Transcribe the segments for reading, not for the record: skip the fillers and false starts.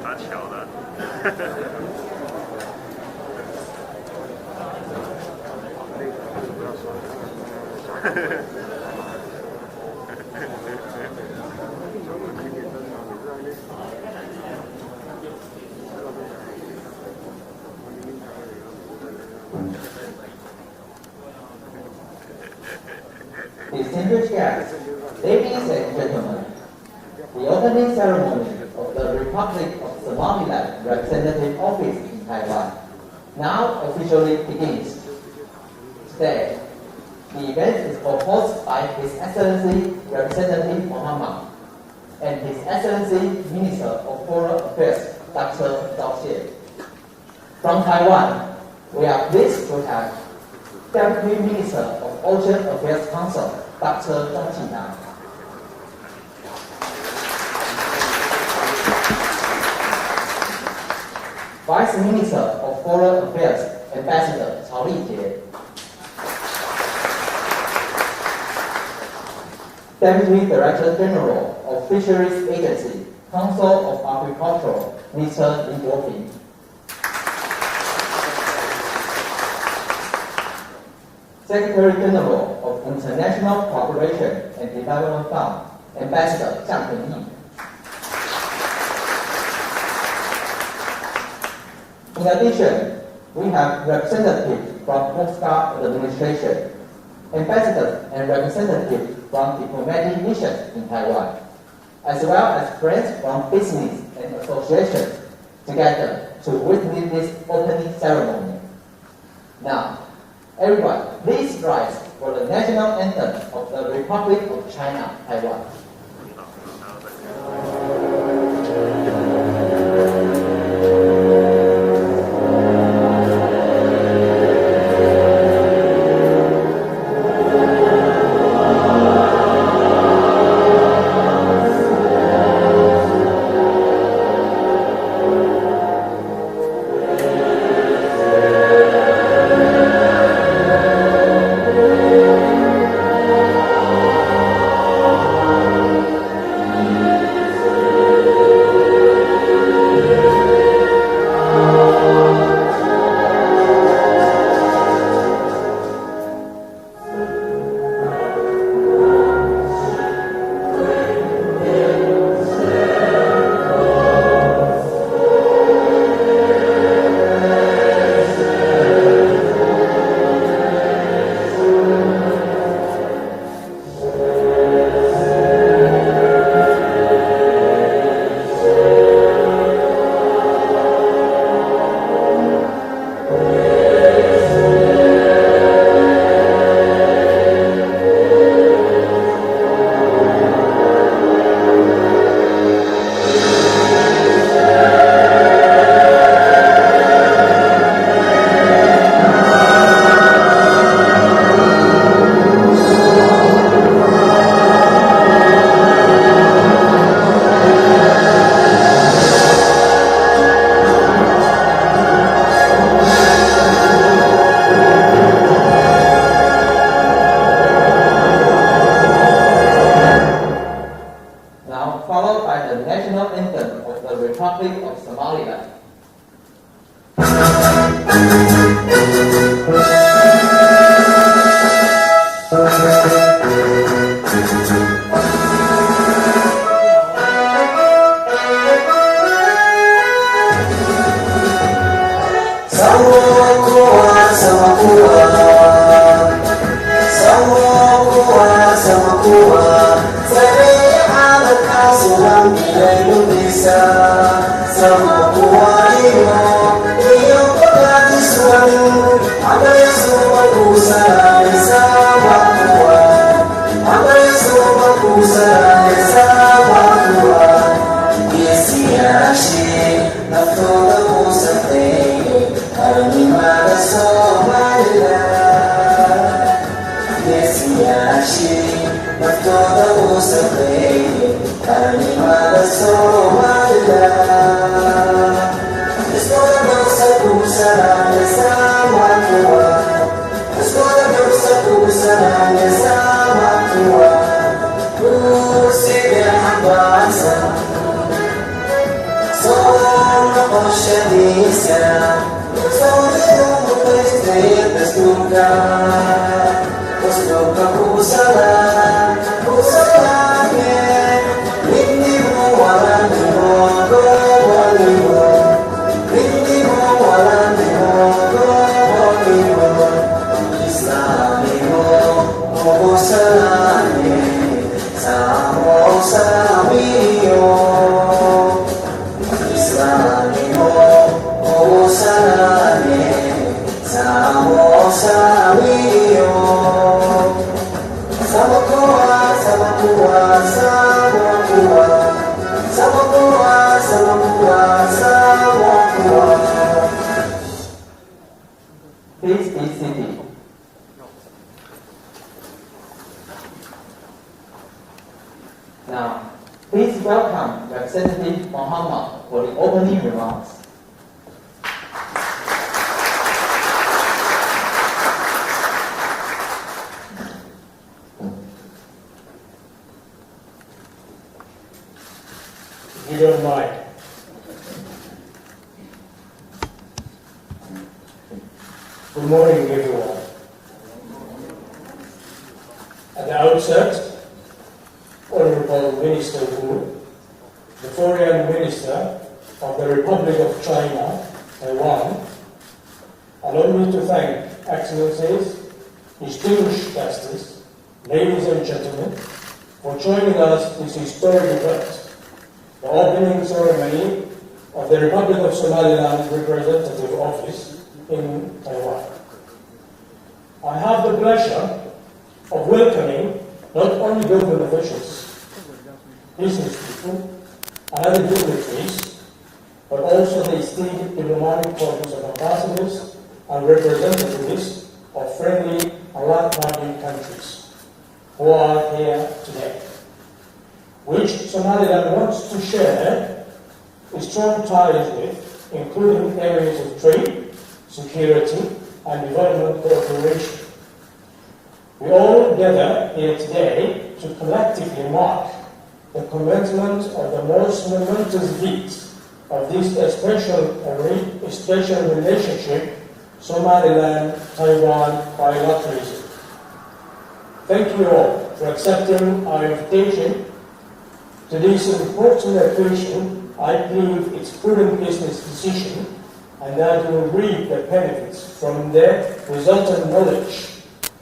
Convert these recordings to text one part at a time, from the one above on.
打巧了。Distinguished guests, ladies and gentlemen, the opening ceremony of the Republic of Somaliland Representative Office in Taiwan now officially begins. Today, the event is proposed by His Excellency Representative Mohammed and His Excellency Minister of Foreign Affairs, Dr. Zhao Xie. From Taiwan, we are pleased to have Deputy Minister of Ocean Affairs Council, Dr. Zhang Qingyang. Vice Minister of Foreign Affairs, Ambassador Cao Lijie. Deputy Director General of Fisheries Agency, Council of Agriculture, Mr. Li Guoping. Secretary General of International Cooperation and Development Fund, Ambassador Zhang Pengyi. In addition, we have representatives from Coast Guard Administration, ambassadors and representatives from diplomatic missions in Taiwan, as well as friends from business and associations together to witness this opening ceremony. Now, everyone, please rise for the national anthem of the Republic of China, Taiwan. Followed by the national anthem of the Republic of Somaliland. Please be seated. Now, please welcome Representative Muhammad for the opening remarks. If you don't mind. Good morning, everyone. At the outset, Honorable Minister Wu, the Foreign Minister of the Republic of China, Taiwan, allow me to thank Excellencies, distinguished guests, ladies and gentlemen, for joining us this historic event, the opening ceremony of the Republic of Somaliland Representative Office in Taiwan. I have the pleasure of welcoming not only government officials, business people, and other dignitaries, but also the esteemed diplomatic corps of ambassadors and representatives of friendly and like-minded countries who are here today, which Somaliland wants to share strong ties with, including areas of trade, security, and development cooperation. We all gather here today to collectively mark the commencement of the most momentous feat of this special relationship, Somaliland-Taiwan bilateralism. Thank you all for accepting our invitation to this important occasion. I believe it's prudent business decision and that we will reap the benefits from the resultant knowledge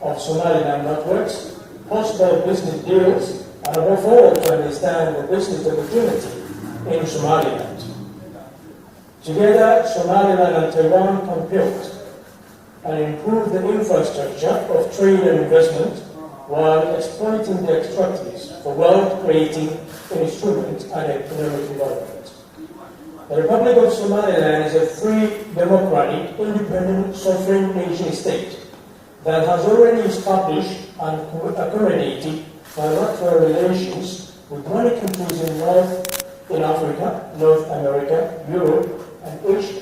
of Somaliland networks, possible business deals, and above all to understand the business opportunity in Somaliland. Together, Somaliland and Taiwan can build and improve the infrastructure of trade and investment while exploiting the extractives for wealth-creating instruments and economic development. The Republic of Somaliland is a free, democratic, independent, sovereign nation state that has already established and accommodated bilateral relations with many countries in Africa, North America, Europe, and Asia.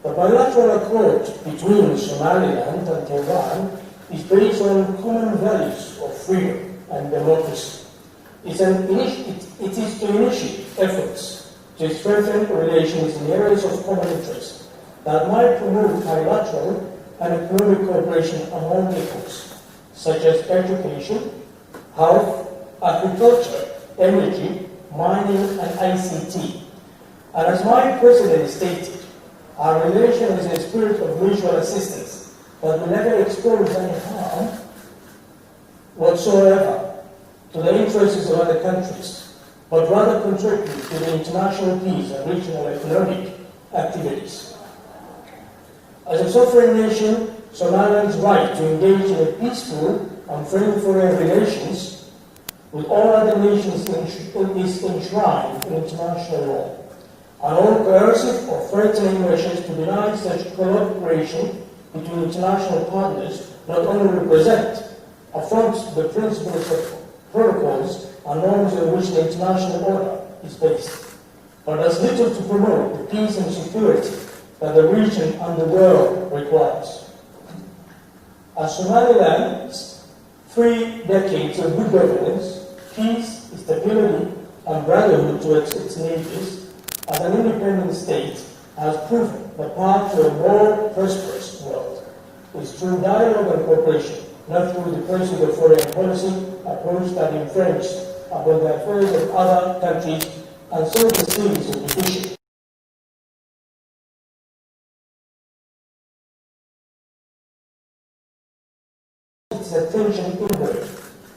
The bilateral accord between Somaliland and Taiwan is based on common values of freedom and democracy. It is to initiate efforts to strengthen relations in areas of common interest that might promote bilateral and economic cooperation among peoples, such as education, health, agriculture, energy, mining, and ICT. And as my president stated, our relation is a spirit of mutual assistance that will never expose any harm whatsoever to the interests of other countries, but rather contribute to the international peace and regional economic activities. As a sovereign nation, Somaliland's right to engage in a peaceful and friendly foreign relations with all other nations is enshrined in international law, and all coercive or threatening measures to deny such collaboration between international partners not only represent affronts to the principles of protocols and norms on which the international order is based, but does little to promote the peace and security that the region and the world requires. As Somaliland's 3 decades of good governance, peace, stability, and brotherhood to its neighbors, as an independent state, has proven the path to a more prosperous world is through dialogue and cooperation, not through the pursuit of foreign policy approach that infringes upon the affairs of other countries and sows the seeds of division. Its attention inward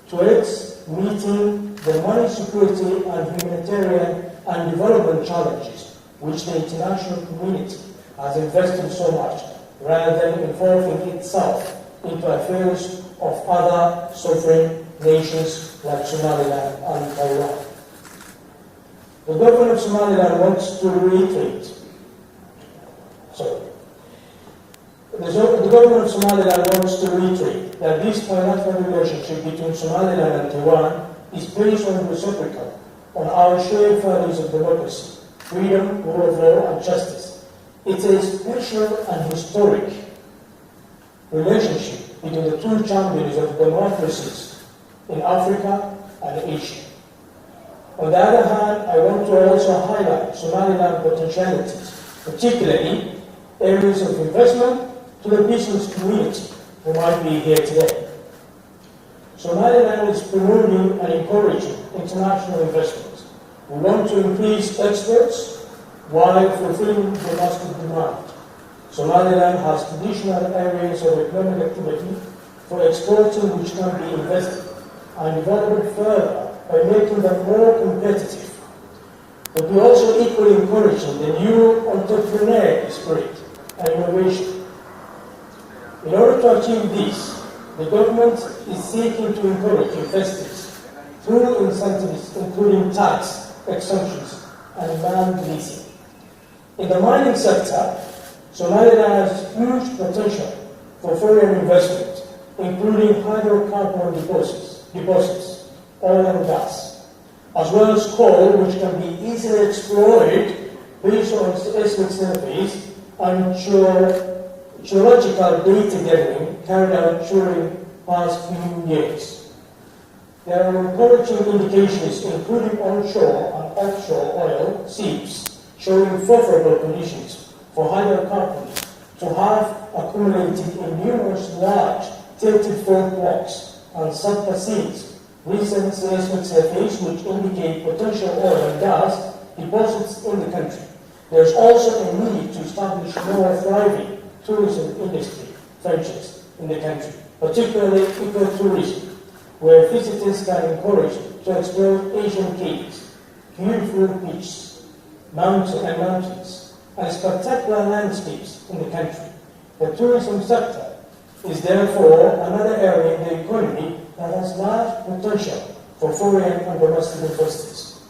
towards meeting the money security and humanitarian and development challenges which the international community has invested so much, rather than involving itself into affairs of other sovereign nations like Somaliland and Taiwan. The government of Somaliland wants to reiterate, the government of Somaliland wants to reiterate that this bilateral relationship between Somaliland and Taiwan is based on reciprocal, on our shared values of democracy, freedom, rule of law, and justice. It's a special and historic relationship between the two champions of democracies in Africa and Asia. On the other hand, I want to also highlight Somaliland potentialities, particularly areas of investment to the business community who might be here today. Somaliland is promoting and encouraging international investment. We want to increase exports while fulfilling domestic demand. Somaliland has traditional areas of economic activity for exporting which can be invested and developed further by making them more competitive. But we also equally encouraging the new entrepreneurial spirit and innovation. In order to achieve this, the government is seeking to encourage investors through incentives including tax exemptions and land leasing. In the mining sector, Somaliland has huge potential for foreign investment, including hydrocarbon deposits, oil and gas, as well as coal, which can be easily exploited based on seismic surveys and geological data gathering carried out during past few years. There are encouraging indications, including onshore and offshore oil seeps, showing favorable conditions for hydrocarbons to have accumulated in numerous large tilted fault blocks and subbassins. Recent seismic surveys which indicate potential oil and gas deposits in the country. There is also a need to establish more thriving tourism industry ventures in the country, particularly ecotourism, where visitors can encourage to explore Asian caves, beautiful beaches, mountains, and spectacular landscapes in the country. The tourism sector is therefore another area in the economy that has large potential for foreign and domestic investors.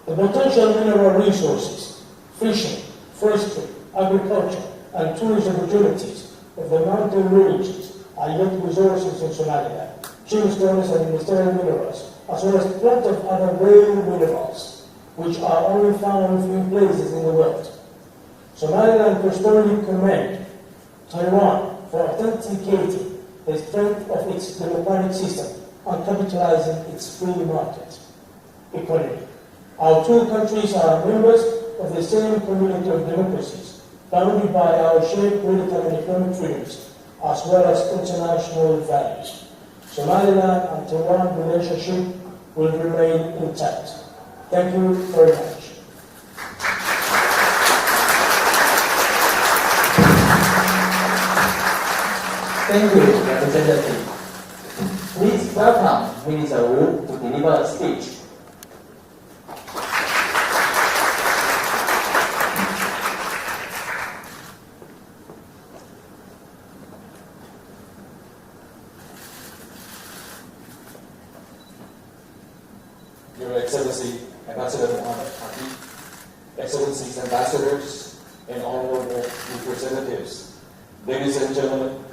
The potential mineral resources, fishing, forestry, agriculture, and tourism opportunities of the mountain regions are yet resources in Somaliland, gemstones and industrial minerals, as well as plenty of other rare minerals, which are only found in few places in the world. Somaliland prosperity commend Taiwan for authenticating the strength of its democratic system and capitalizing its free market economy. Our two countries are members of the same community of democracies, bounded by our shared political and economic freedoms, as well as international values. Somaliland and Taiwan relationship will remain intact. Thank you very much. Thank you, Representative. Please welcome Minister Wu to deliver a speech. Your Excellency, Ambassador Muhammad Hadi, Excellencies, Ambassadors, and honorable representatives, ladies and gentlemen,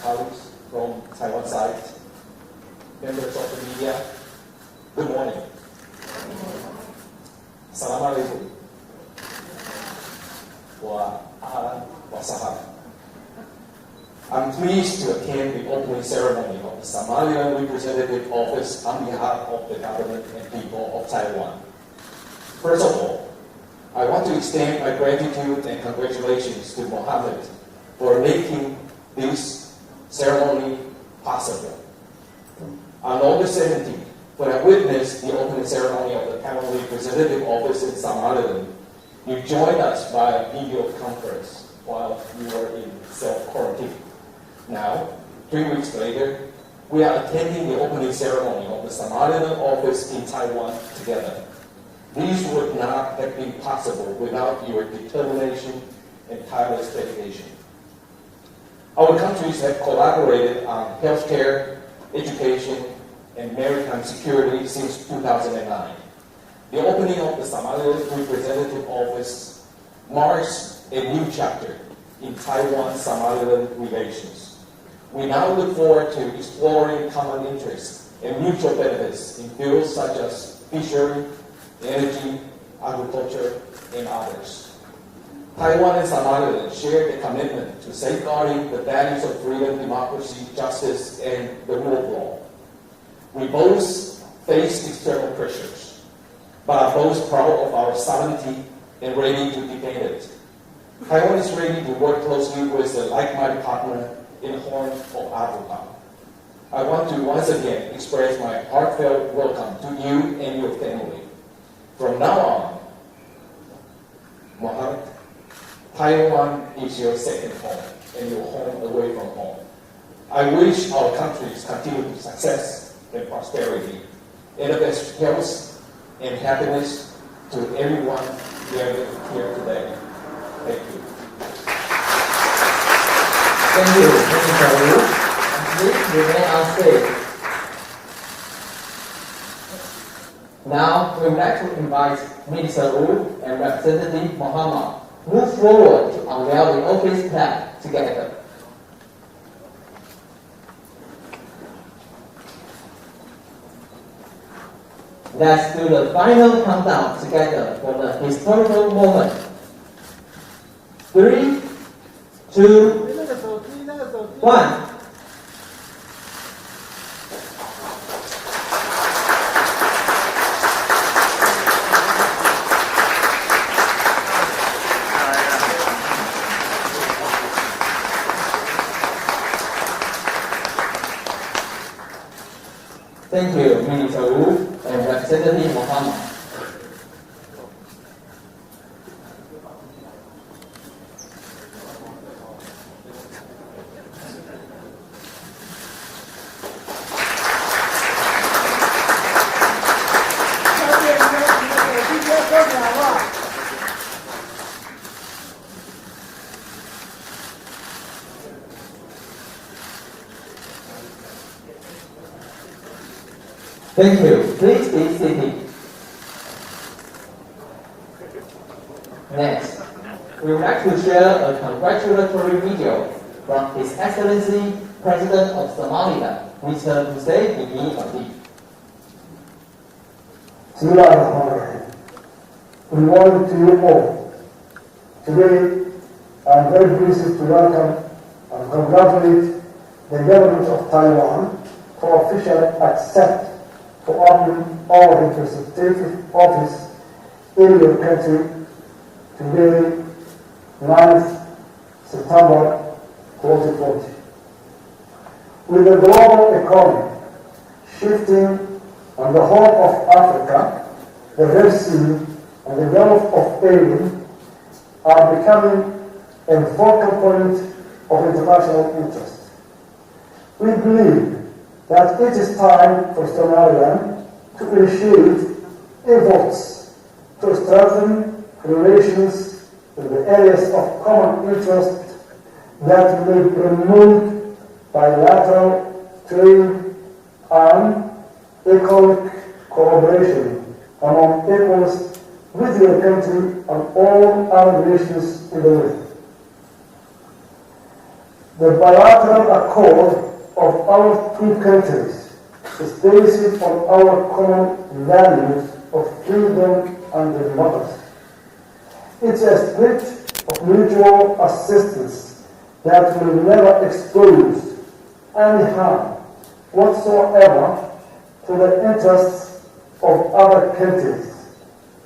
colleagues from Taiwan side, members of the media, good morning. Assalamu alaikum. Wa ahlan wa sahlan. I'm pleased to attend the opening ceremony of the Somaliland Representative Office on behalf of the government and people of Taiwan. First of all, I want to extend my gratitude and congratulations to Mohammed for making this ceremony possible. On August 17th, when I witnessed the opening ceremony of the Taiwan Representative Office in Somaliland, you joined us by video conference while you were in self-quarantine. Now, 3 weeks later, we are attending the opening ceremony of the Somaliland office in Taiwan together. These would not have been possible without your determination and tireless dedication. Our countries have collaborated on healthcare, education, and maritime security since 2009. The opening of the Somaliland Representative Office marks a new chapter in Taiwan-Somaliland relations. We now look forward to exploring common interests and mutual benefits in fields such as fishery, energy, agriculture, and others. Taiwan and Somaliland share the commitment to safeguarding the values of freedom, democracy, justice, and the rule of law. We both face external pressures, but are both proud of our sovereignty and ready to defend it. Taiwan is ready to work closely with a like-minded partner in the Horn of Africa. I want to once again express my heartfelt welcome to you and your family. From now on, Mohammed, Taiwan is your second home and your home away from home. I wish our countries continued success and prosperity, and the best health and happiness to everyone gathered here today. Thank you. Thank you, Mr. Wu. Please remain on stage. Now, we would like to invite Minister Wu and Representative Mohammed move forward to unveil the office plan together. Let's do the final countdown together for the historical moment. 3, 2, 1. Thank you, Minister Wu and Representative Mohammed. Thank you. Please be seated. Next, we would like to share a congratulatory video from His Excellency President of Somaliland, Mr. Hussein Ibn Abdi. Good morning to you all. Today, I am very pleased to welcome and congratulate the government of Taiwan for officially accept to open our representative office in your country today, 9th September 2020. With the global economy shifting on the Horn of Africa, the Red Sea and the Gulf of Aden are becoming a focal point of international interest. We believe that it is time for Somaliland to initiate efforts to strengthen relations in the areas of common interest that may promote bilateral trade and economic cooperation among equals with your country and all other nations in the world. The bilateral accord of our two countries is based on our common values of freedom and democracy. It's a spirit of mutual assistance that will never expose any harm whatsoever to the interests of other countries,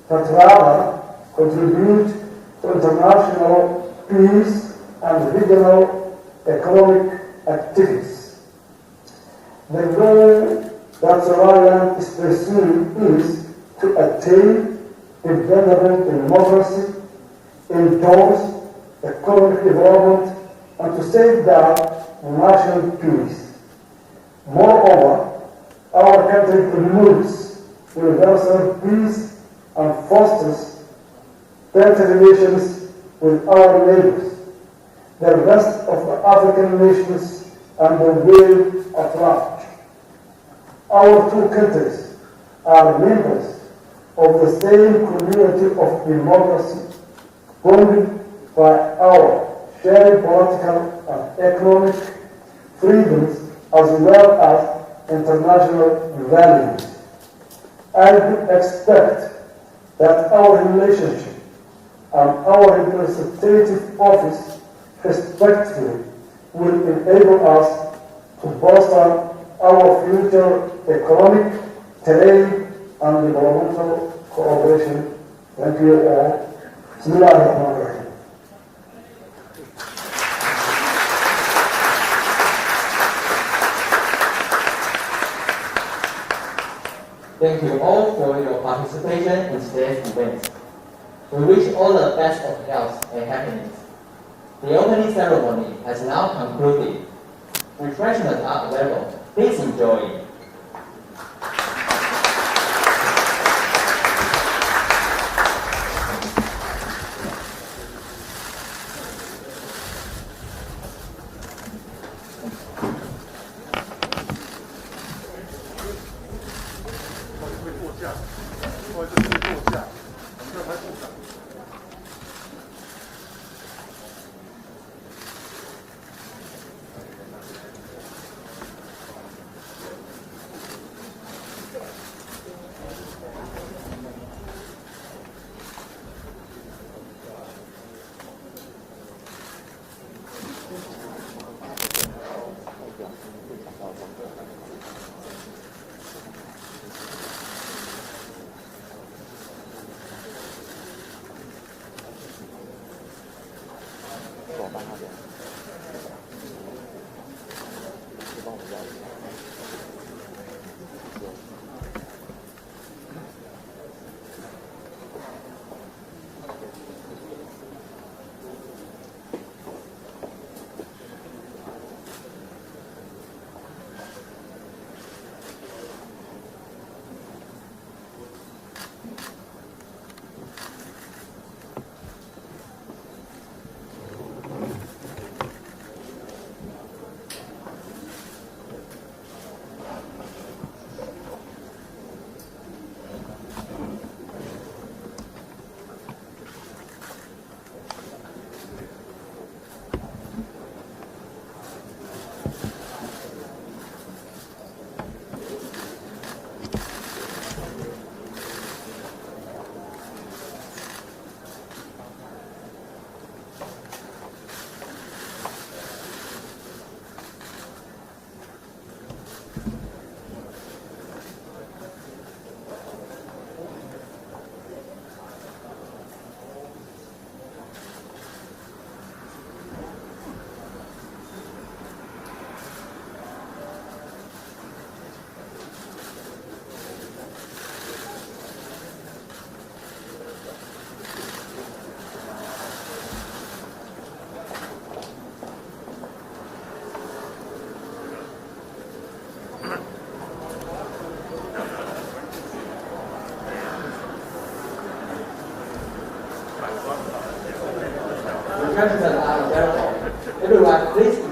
but rather contribute to international peace and regional economic activities. The goal that Somaliland is pursuing is to attain independent democracy, endorse economic development, and to safeguard national peace. Moreover, our country promotes universal peace and fosters better relations with our neighbors, the rest of the African nations, and the world at large. Our two countries are members of the same community of democracy, bonded by our shared political and economic freedoms as well as international values. I would expect that our relationship and our representative office respectively will enable us to bolster our future economic, trade, and developmental cooperation. Thank you all. Bismillahirrahmanirrahim. Thank you all for your participation in today's event. We wish all the best of health and happiness. The opening ceremony has now concluded. Refreshments are available. Please enjoy. Refreshments are available. Everyone, please